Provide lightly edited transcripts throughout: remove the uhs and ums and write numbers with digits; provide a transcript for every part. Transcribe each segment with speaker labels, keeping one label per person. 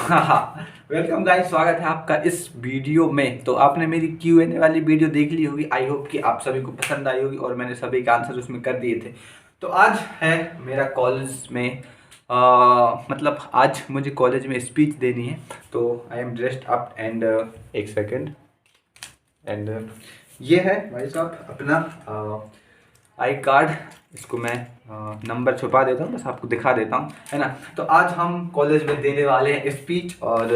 Speaker 1: हाँ, welcome guys, स्वागत है आपका इस वीडियो में। तो आपने मेरी Q&A वाली वीडियो देख ली होगी। आई होप कि आप सभी को पसंद आई होगी और मैंने सभी के आंसर उसमें कर दिए थे। तो आज है मेरा कॉलेज में मतलब आज मुझे कॉलेज में स्पीच देनी है। तो I am dressed up and एक सेकेंड एंड ये है भाई साहब अपना आई कार्ड। इसको मैं नंबर छुपा देता हूँ, बस आपको दिखा देता हूँ, है ना। तो आज हम कॉलेज में देने वाले हैं स्पीच और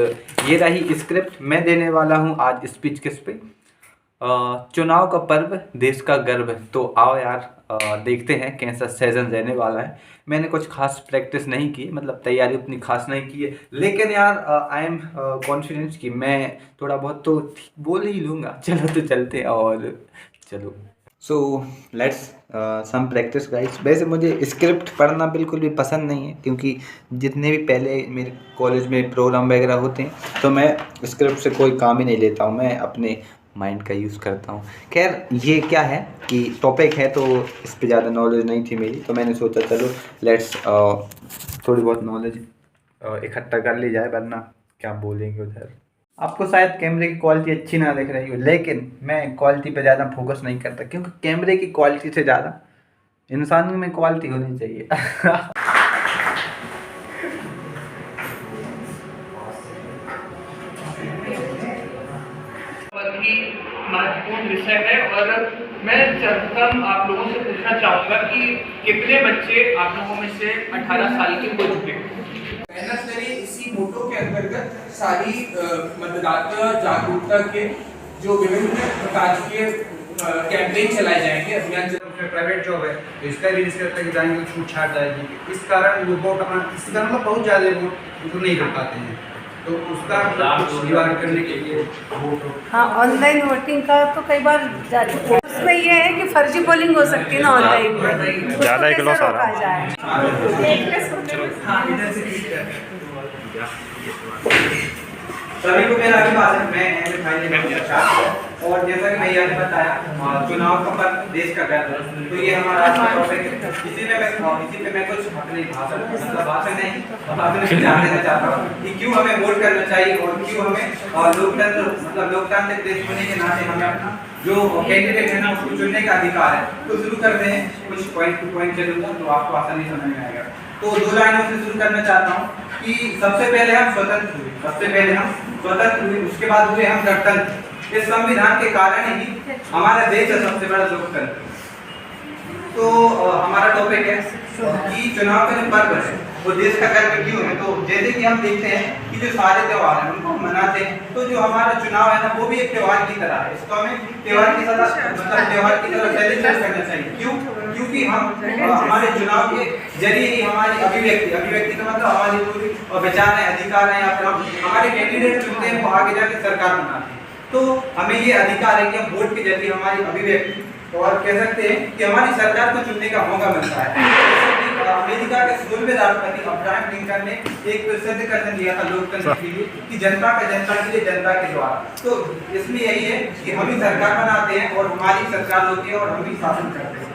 Speaker 1: ये रही स्क्रिप्ट। मैं देने वाला हूँ आज स्पीच किस पे, चुनाव का पर्व देश का गर्व। तो आओ यार देखते हैं कैसा सेशन रहने वाला है। मैंने कुछ खास प्रैक्टिस नहीं की, मतलब तैयारी उतनी खास नहीं की है, लेकिन यार आई एम कॉन्फिडेंस कि मैं थोड़ा बहुत तो बोल ही लूँगा। चलो तो चलते हैं और चलो so let's some practice guys. वैसे मुझे स्क्रिप्ट पढ़ना बिल्कुल भी पसंद नहीं है, क्योंकि जितने भी पहले मेरे कॉलेज में प्रोग्राम वगैरह होते हैं तो मैं स्क्रिप्ट से कोई काम ही नहीं लेता हूँ, मैं अपने माइंड का यूज़ करता हूँ। खैर ये क्या है कि टॉपिक है तो इस पर ज़्यादा नॉलेज नहीं थी मेरी, तो मैंने सोचा चलो लेट्स थोड़ी बहुत नॉलेज इकट्ठा कर ली जाए, वरना क्या बोलेंगे उधर। आपको शायद कैमरे की क्वालिटी अच्छी ना दिख रही हो, लेकिन मैं क्वालिटी पे ज़्यादा फोकस नहीं करता, क्योंकि कैमरे की क्वालिटी से ज़्यादा इंसान में क्वालिटी होनी चाहिए।
Speaker 2: बहुत ही महत्वपूर्ण विषय है और मैं सर्वप्रथम आप लोगों से पूछना चाहूँगा कि कितने बच्चे आप लोगों में से 18 साल के हो चुके हैं। इसी मोटो के अंतर्गत सारी मतदाता जागरूकता के जो विभिन्न प्रकार के कैंपेन चलाए जाएंगे, अभियान।
Speaker 3: प्राइवेट जॉब है तो इसका भी रिस्क करता है कि जाएंगे तो छूट छाट जाएगी। इस कारण लोग वोट अपना इस कारण मतलब बहुत ज़्यादा वोट नहीं कर पाते हैं, तो उसका कुछ निवारण करने के लिए वोट।
Speaker 4: हाँ, ऑनलाइन वोटिंग का तो कई बार जा चुके हैं। उसमें ये है कि फर्जी पोलिंग हो सकती है ना ऑनलाइन में, ज़्यादा एक लॉस आ रहा है।
Speaker 3: सभी को मेरा अभिवादन। मैं और जैसा कि भैया ने बताया चुनाव का पर्व देश का गर्व, तो ये हमारा आज का टॉपिक है। इसी पे मैं कुछ अपनी भाषण नहीं अपने जान देना चाहता हूँ कि क्यों हमें वोट करना चाहिए और क्यों हमें लोकतंत्र मतलब लोकतांत्रिक देश होने के नाते हमें अपना जो कैंडिडेट है ना उसको चुनने का अधिकार है। तो शुरू करते हैं, कुछ पॉइंट टू पॉइंट चलूंगा तो आपको आसानी समझ में आएगा। तो दो लाइनों से शुरू करना चाहता हूँ कि सबसे पहले हम स्वतंत्र हुए, उसके बाद हुए हम गणतंत्र। इस संविधान के कारण ही हमारा देश है सबसे बड़ा लोकतंत्र। तो हमारा टॉपिक है कि चुनाव का जो पर्व है वो देश का गर्व क्यों है। तो जैसे कि हम देखते हैं कि जो सारे त्यौहार हैं उनको हम मनाते हैं, तो जो हमारा चुनाव है ना वो भी एक त्यौहार की तरह है। इसको हमें त्यौहार की तरह सेलिब्रेट करना चाहिए। क्यों? क्योंकि हम हमारे चुनाव के जरिए ही हमारी अभिव्यक्ति का मतलब हमारी पूरी और विचार है, अधिकार है, या फिर हम हमारे कैंडिडेट चुनते हैं वो आगे जाके सरकार बनाते हैं। तो हमें ये अधिकार है कि हम वोट के जरिए हमारी अभिव्यक्ति और कह सकते हैं कि हमारी सरकार को चुनने का मौका मिलता है। अमेरिका के 16वें राष्ट्रपति अब्राहम लिंकन ने एक प्रसिद्ध कथन दिया था लोकतंत्र के लिए कि जनता के लिए, जनता के द्वारा। तो इसमें यही है कि हम ही सरकार बनाते हैं और हमारी सरकार होती है और हम ही शासन करते हैं।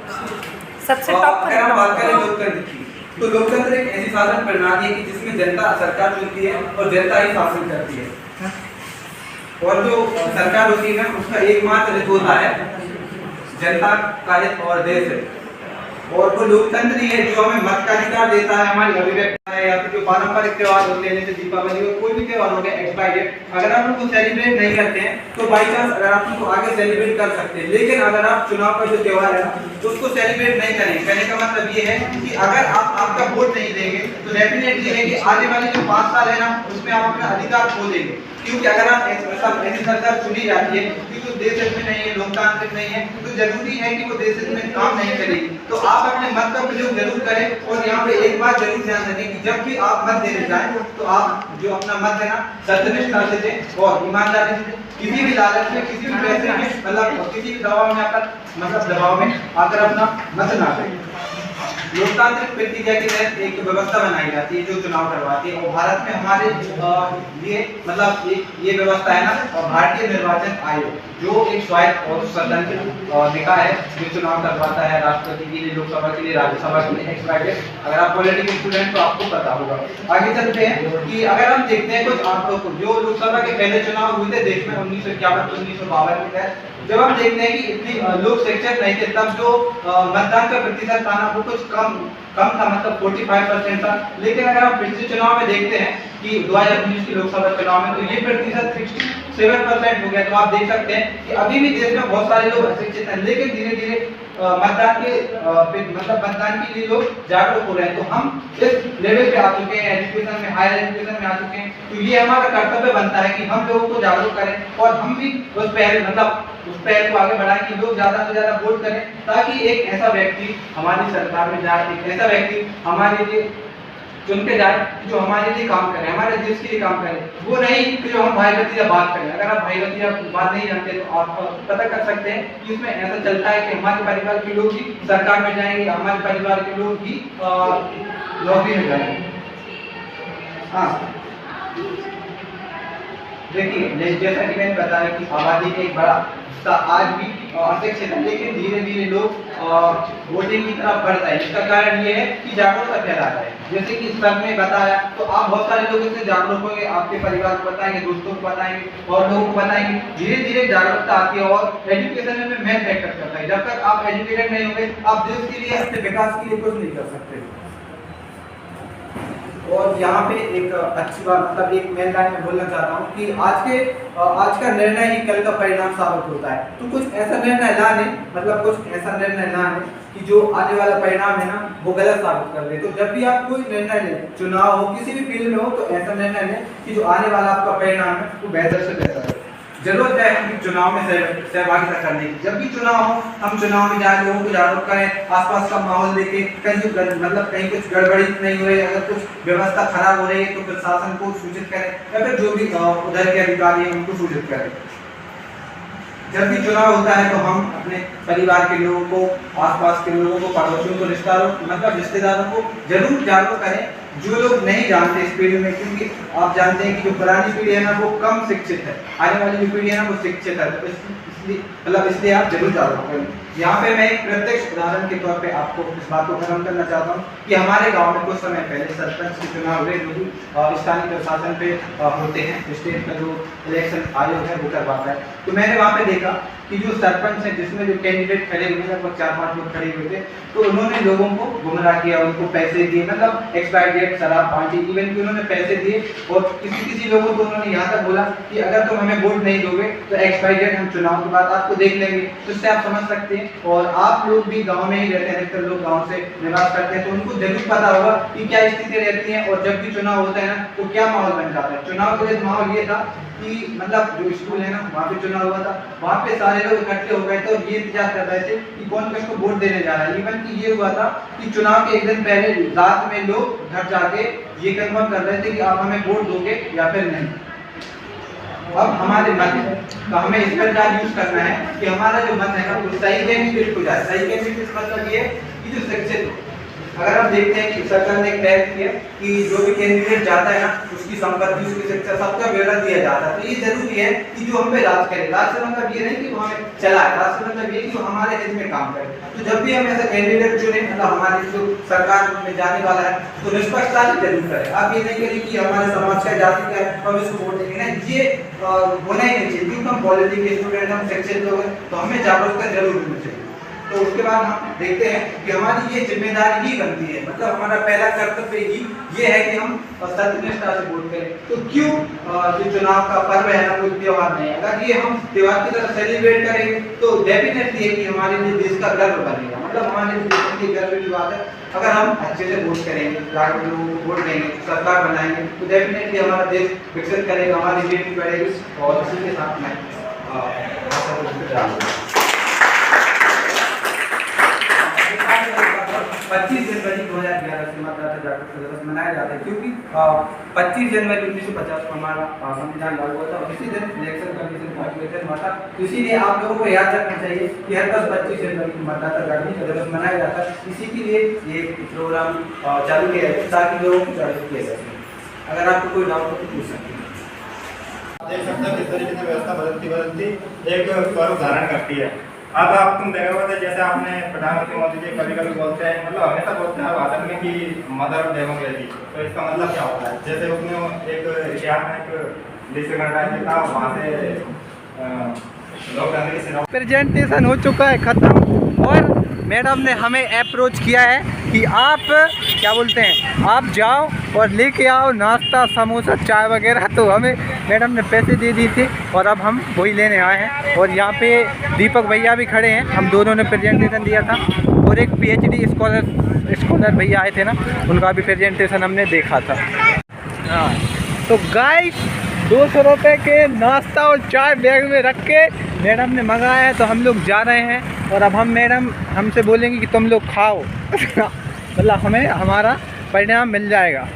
Speaker 4: सबसे टॉप
Speaker 3: अगर हम बात करें लोकतंत्र की, तो लोकतंत्र एक ऐसी शासन प्रणाली है कि जिसमें जनता सरकार चुनती है और जनता ही शासन करती है। और जो सरकार होती है उसका एकमात्र हित होता है जनता का हित और देश है। और वो लोकतंत्र ही है जो हमें मत का अधिकार देता है, हमारी अभिव्यक्ति है, या फिर जो पारंपरिक त्योहार होते हैं जैसे दीपावली और कोई भी त्योहार हो गया एक्सपायर्ड, अगर आप उनको सेलिब्रेट नहीं करते हैं तो बाई चांस अगर आप उनको आगे सेलिब्रेट कर सकते हैं। लेकिन अगर आप चुनाव का जो त्योहार है उसको सेलिब्रेट नहीं करेंगे, कहने का मतलब ये है कि अगर आप आपका वोट नहीं देंगे तो डेफिनेटली है कि आने वाले जो 5 साल है ना उसमें आप अपना अधिकार खो देंगे। क्योंकि अगर आप ऐसी सरकार चुनी जाती है कि जो देश हित में नहीं है, लोकतांत्रिक नहीं है, तो जरूरी है कि वो देश हित में काम नहीं करेगी। तो आप अपने मत का प्रयोग जरूर करें। और यहाँ पे एक बात जरूर ध्यान रखें कि जब भी आप मत देने जाएं तो आप जो अपना मत है ना सत्यनिष्ठा से दें और ईमानदारी से दें। किसी भी लालच में, किसी भी पैसे में, मतलब किसी भी दबाव में आकर, मतलब दबाव में आकर अपना मत ना दें। लोकतांत्रिक प्रक्रिया के तहत एक व्यवस्था बनाई जाती है जो चुनाव करवाती है। और भारत में हमारे लिए मतलब ये व्यवस्था है ना, भारतीय निर्वाचन आयोग जो एक स्वायत्त और स्वतंत्र निकाय है जो चुनाव करवाता है राष्ट्रपति के लिए, लोकसभा के लिए, राज्यसभा के लिए, एक्स। अगर आप पॉलिटिकल स्टूडेंट तो आपको पता होगा। आगे चलते हैं कि अगर हम देखते हैं कुछ आंकड़ों को, जो लोकसभा के पहले चुनाव हुए थे देश में 1951 1952 के तहत, जब हम देखते हैं कि इतनी लोग शिक्षित नहीं थे, तब जो मतदान का प्रतिशत था ना वो कुछ कम था, मतलब 45% था। लेकिन अगर हम पिछले चुनाव में देखते हैं कि 2019 के लोकसभा चुनाव में, तो ये प्रतिशत 67% हो गया। तो आप देख सकते हैं कि अभी भी देश में बहुत सारे लोग अशिक्षित हैं, लेकिन धीरे धीरे मतदान के लिए लोग जागरूक हो रहे हैं। तो हम इस लेवल पे आ चुके हैं, एजुकेशन में, हायर एजुकेशन में आ चुके हैं। तो ये हमारा कर्तव्य बनता है कि हम लोगों को जागरूक करें और हम भी उस पहल को आगे बढ़ाएं कि लोग ज्यादा से ज्यादा वोट करें, ताकि एक ऐसा व्यक्ति हमारी सरकार में जाए, एक ऐसा व्यक्ति हमारे लिए चुन के जाए जो हमारे लिए काम करे, हमारे देश के लिए काम करे। वो नहीं कि जो हम भाई भतीजा बात करें। अगर आप भाई भतीजा बात नहीं जानते तो आप पता कर सकते हैं कि इसमें ऐसा चलता है कि हमारे परिवार के लोग ही सरकार में जाएंगे, हमारे परिवार के लोग ही नौकरी में जाएंगे। हाँ देखिए, जैसा कि मैंने बताया कि आबादी का एक बड़ा हिस्सा आज भी अशिक्षित है, लेकिन धीरे धीरे लोग वोटिंग की तरफ बढ़ रहे हैं। इसका कारण ये है कि जागरूकता फैला रहा है। जैसे कि सर ने बताया, तो आप बहुत सारे लोगों से जागरूक होंगे, आपके परिवार को बताएंगे, दोस्तों को बताएंगे और लोगों को बताएंगे। धीरे धीरे जागरूकता आती है और एजुकेशन में मेन फैक्टर करता है। जब तक आप एजुकेटेड नहीं होंगे, आप देश के लिए, अपने विकास के लिए कुछ नहीं कर सकते। और यहाँ पे एक अच्छी बात, मतलब एक मेन लाइन में बोलना चाहता हूँ कि आज का निर्णय ही कल का परिणाम साबित होता है। तो कुछ ऐसा निर्णय लाने, मतलब कुछ ऐसा निर्णय लाने कि जो आने वाला परिणाम है ना वो गलत साबित कर दे। तो जब भी आप कोई निर्णय लें, चुनाव हो, किसी भी फील्ड में हो, तो ऐसा निर्णय लें कि जो आने वाला आपका परिणाम है वो बेहतर से बेहतर है। जरूरत है कि चुनाव में सहभागिता करने की। जब भी चुनाव हो, हम चुनाव में जाए, लोगों को जागरूक करें, आसपास का माहौल देखें, कहीं कुछ गड़बड़ी नहीं हो रही, अगर कुछ व्यवस्था खराब हो रही है तो प्रशासन को सूचित करें या फिर जो भी उधर के अधिकारी हैं उनको सूचित करें। जब भी चुनाव होता है तो हम अपने परिवार के लोगों को, आसपास के लोगों को, पड़ोसियों को, रिश्तेदारों को जरूर जागरूक करें, जो लोग नहीं जानते इस पीढ़ी में। क्योंकि आप जानते हैं कि जो पुरानी पीढ़ी है ना वो कम शिक्षित है, आने वाली जो पीढ़ी है ना वो शिक्षित है। तो इसलिए आप जरूर जागरूक करें। यहाँ पे मैं एक प्रत्यक्ष उदाहरण के तौर पे आपको इस बात को खत्म करना चाहता हूँ कि हमारे गांव में कुछ समय पहले सरपंच के चुनाव हुए, जो स्थानीय प्रशासन पे होते हैं, स्टेट का जो इलेक्शन आयोग है वो करवाता है। तो मैंने वहाँ पे देखा कि जो सरपंच है, जिसमें जो कैंडिडेट खड़े हुए, लगभग 4-5 लोग खड़े हुए थे, तो उन्होंने लोगों को गुमराह किया, उनको पैसे दिए, मतलब एक्सपायर्ड शराब पार्टी, इवन कि उन्होंने पैसे दिए। और किसी लोगों को उन्होंने यहाँ तक बोला कि अगर तुम हमें वोट नहीं दोगे तो एक्सपायर्ड हम चुनाव के बाद आपको देख लेंगे। तो इससे आप समझ सकते हैं, और आप लोग भी गाँव में ही रहते हैं, अधिकतर लोग गाँव से निवास करते हैं, तो उनको जरूर पता होगा कि क्या स्थिति रहती है और जब भी चुनाव होता है ना तो क्या माहौल बन जाता है। चुनाव के लिए माहौल ये था कि मतलब जो स्कूल है ना वहाँ पे चुनाव हुआ था, वहाँ पे सारे लोग इकट्ठे हो गए थे और ये इंतजार कर रहे थे कि कौन किसको वोट देने जा रहा है। इवन कि ये हुआ था कि चुनाव के एक दिन पहले रात में लोग घर जाके ये कंफर्म कर रहे थे कि आप हमें वोट दोगे या फिर नहीं। अब हमारे मन तो हमें इस पर क्या यूज करना है कि हमारा जो मन है ना वो सही कैंडिडेट को जाए। सही कैंडिडेट मतलब ये कि जो शिक्षित हो। अगर आप देखते हैं कि सरकार ने एक पहल की है कि जो भी कैंडिडेट जाता है ना उसकी संपत्ति, उसकी शिक्षा, सबका ब्यौरा दिया जाता है। तो ये जरूरी है कि जो हम पे राज करे। राज से मतलब ये नहीं कि वो हमें चलाए, राज से मतलब ये कि वो हमारे हित में काम करे। तो जब भी हम ऐसा कैंडिडेट चुने, मतलब हमारी जो सरकार में जाने वाला है, तो निष्पक्षता से जरूर करें। आप ये नहीं करें कि हमारे समाज का, जाति का है तो हम इसको वोट देंगे, नहीं, ये होना ही नहीं चाहिए। क्योंकि हम पॉलिटिक्स के स्टूडेंट, हम शिक्षित लोग हैं, तो हमें जागरूकता जरूर होनी चाहिए। तो उसके बाद हम देखते हैं कि हमारी ये जिम्मेदारी ही बनती है, मतलब हमारा पहला कर्तव्य ही ये है कि हम सत्यनिष्ठा से वोट करें। तो क्यों जो चुनाव का पर्व है ना कोई त्योहार नहीं है, अगर ये हम त्योहार की तरह सेलिब्रेट करेंगे तो डेफिनेटली है कि हमारे लिए देश का गर्व बनेगा, मतलब हमारे लिए देश की गर्व की बात है। अगर हम अच्छे से वोट करेंगे, लोगों को वोट देंगे, सरकार बनाएंगे, तो डेफिनेटली हमारा देश विकसित करेगा, हमारी जीडीपी बढ़ेगी। और इसी के साथ में 25 जनवरी 2011 से मतदाता जागरूकता दिवस मनाया जाता है, क्योंकि 25 जनवरी 1950 को हमारा संविधान लागू हुआ था और इसी दिन इलेक्शन कमीशन का अधिवेशन हुआ था। तो इसीलिए आप लोगों को याद रखना चाहिए कि हर वर्ष 25 जनवरी को मतदाता जागरूकता दिवस मनाया जाता है। इसी के लिए ये प्रोग्राम चालू किया है ताकि लोगों को जागरूक किया जा सके। अगर आपको कोई डाउट हो तो पूछ सकते हैं।
Speaker 5: देख सकते हो किस तरीके से व्यवस्था बदलती एक स्वरूप धारण करती है। अब तुम देखा होगा जैसे आपने प्रधानमंत्री मोदी जी कभी कभी बोलते हैं, मतलब हमेशा बोलते हैं भाषण में कि मदर ऑफ डेमोक्रेसी, तो इसका मतलब क्या होता है? जैसे उसने एक इतिहास में एक विश्व गणराज्य था, वहाँ से
Speaker 1: प्रेजेंटेशन हो चुका है ख़त्म और मैडम ने हमें अप्रोच किया है कि आप क्या बोलते हैं, आप जाओ और लेके आओ नाश्ता, समोसा, चाय वगैरह। तो हमें मैडम ने पैसे दे दिए थे और अब हम वही लेने आए हैं। और यहाँ पे दीपक भैया भी खड़े हैं, हम दोनों ने प्रेजेंटेशन दिया था और एक PhD स्कॉलर भैया आए थे ना, उनका भी प्रेजेंटेशन हमने देखा था। हाँ, तो गाइस 200 रुपये के नाश्ता और चाय बैग में रख के मैडम ने मंगाया है, तो हम लोग जा रहे हैं और अब हम मैडम हमसे बोलेंगे कि तुम लोग खाओ मतलब हमें हमारा परिणाम मिल जाएगा।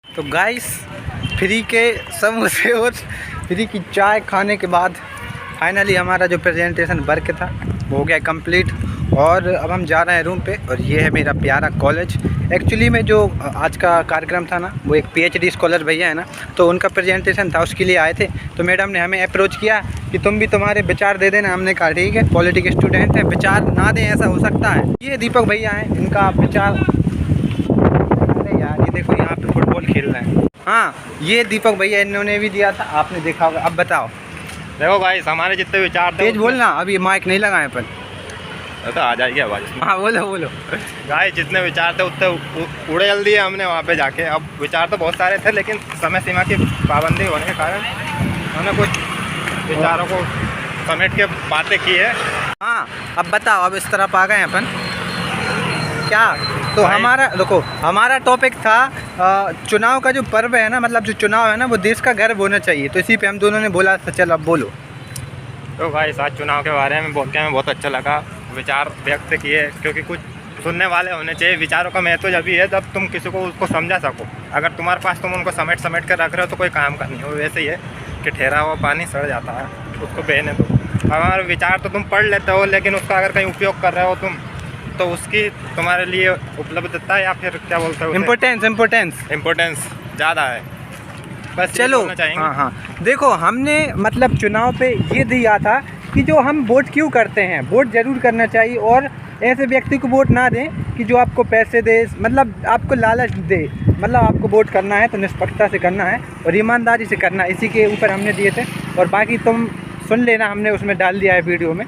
Speaker 1: तो गाइस फ्री के समोसे और फ्री की चाय खाने के बाद फाइनली हमारा जो प्रेजेंटेशन वर्क था वो हो गया कंप्लीट और अब हम जा रहे हैं रूम पे। और ये है मेरा प्यारा कॉलेज। एक्चुअली में जो आज का कार्यक्रम था ना, वो एक PhD स्कॉलर भैया है ना, तो उनका प्रेजेंटेशन था, उसके लिए आए थे। तो मैडम ने हमें अप्रोच किया कि तुम भी तुम्हारे विचार दे देना। हमने कहा ठीक है, पॉलिटिक्स स्टूडेंट है, विचार ना दें ऐसा हो सकता है। ये दीपक भैया हैं, इनका विचार, अरे यार ये देखो यहाँ पे फुटबॉल खेल रहे हैं। हाँ, ये दीपक भैया इन्होंने भी दिया था, आपने देखा होगा। अब बताओ।
Speaker 5: देखो भाई, हमारे जितने विचार थे,
Speaker 1: तेज बोलना, अभी माइक नहीं लगाए पर।
Speaker 5: तो आ जाएगी आवाज़।
Speaker 1: हाँ बोलो बोलो।
Speaker 5: गाय जितने विचार थे उतने उड़े जल्दी है हमने वहाँ पे जाके। अब विचार तो बहुत सारे थे, लेकिन समय सीमा की पाबंदी होने के कारण हमने कुछ विचारों को समेट के बातें की है।
Speaker 1: हाँ, अब बताओ, अब इस तरफ आ गए हैं अपन क्या। तो हमारा देखो, हमारा टॉपिक था चुनाव का जो पर्व है ना, मतलब जो चुनाव है ना, वो देश का गर्व होना चाहिए। तो इसी पे हम दोनों ने बोला था, चल अब बोलो।
Speaker 5: तो भाई साथ चुनाव के बारे में बोल के हमें बहुत अच्छा लगा, विचार व्यक्त किए, क्योंकि कुछ सुनने वाले होने चाहिए। विचारों का महत्व जब भी है जब तुम किसी को उसको समझा सको। अगर तुम्हारे पास तुम उनको समेट कर रख रहे हो तो कोई काम का नहीं हो। वैसे ही है कि ठहरा हुआ पानी सड़ जाता है, उसको बहने दो। हमारे विचार तो तुम पढ़ लेते हो, लेकिन उसका अगर कहीं उपयोग कर रहे हो तुम, तो उसकी तुम्हारे लिए उपलब्धता या फिर क्या बोलते हो, इम्पोर्टेंस ज़्यादा है। बस
Speaker 1: चलो। हाँ, देखो हमने मतलब चुनाव पे ये दिया था कि जो हम वोट क्यों करते हैं, वोट ज़रूर करना चाहिए। और ऐसे व्यक्ति को वोट ना दें कि जो आपको पैसे दे, मतलब आपको लालच दे। मतलब आपको वोट करना है तो निष्पक्षता से करना है और ईमानदारी से करना है। इसी के ऊपर हमने दिए थे और बाकी तुम सुन लेना, हमने उसमें डाल दिया है वीडियो में।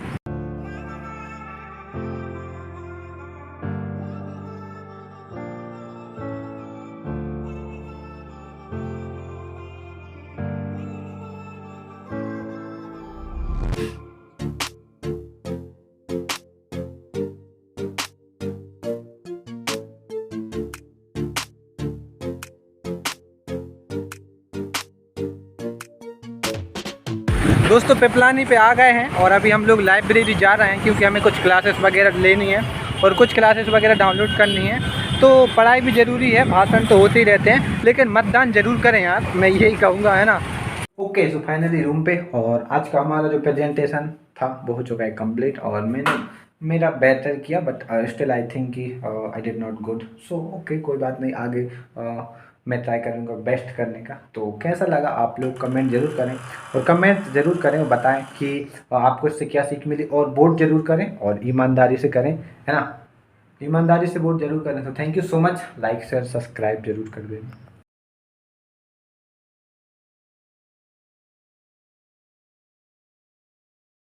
Speaker 1: दोस्तों पिपलानी पे आ गए हैं और अभी हम लोग लाइब्रेरी जा रहे हैं, क्योंकि हमें कुछ क्लासेस वगैरह लेनी है और कुछ क्लासेस वगैरह डाउनलोड करनी है। तो पढ़ाई भी ज़रूरी है, भाषण तो होते ही रहते हैं, लेकिन मतदान ज़रूर करें यार, मैं यही कहूँगा, है ना। ओके, सो फाइनली रूम पे और आज का हमारा जो प्रेजेंटेशन था वो हो चुका है कंप्लीट। और मैंने मेरा बेहतर किया, बट स्टिल आई थिंक कि I did not good. So okay, कोई बात नहीं, आगे मैं ट्राई करूँगा बेस्ट करने का। तो कैसा लगा आप लोग कमेंट ज़रूर करें, और कमेंट ज़रूर करें और बताएं कि आपको इससे क्या सीख मिली। और वोट ज़रूर करें और ईमानदारी से करें, है ना, ईमानदारी से वोट ज़रूर करें। तो thank you so much, like share subscribe ज़रूर कर दें।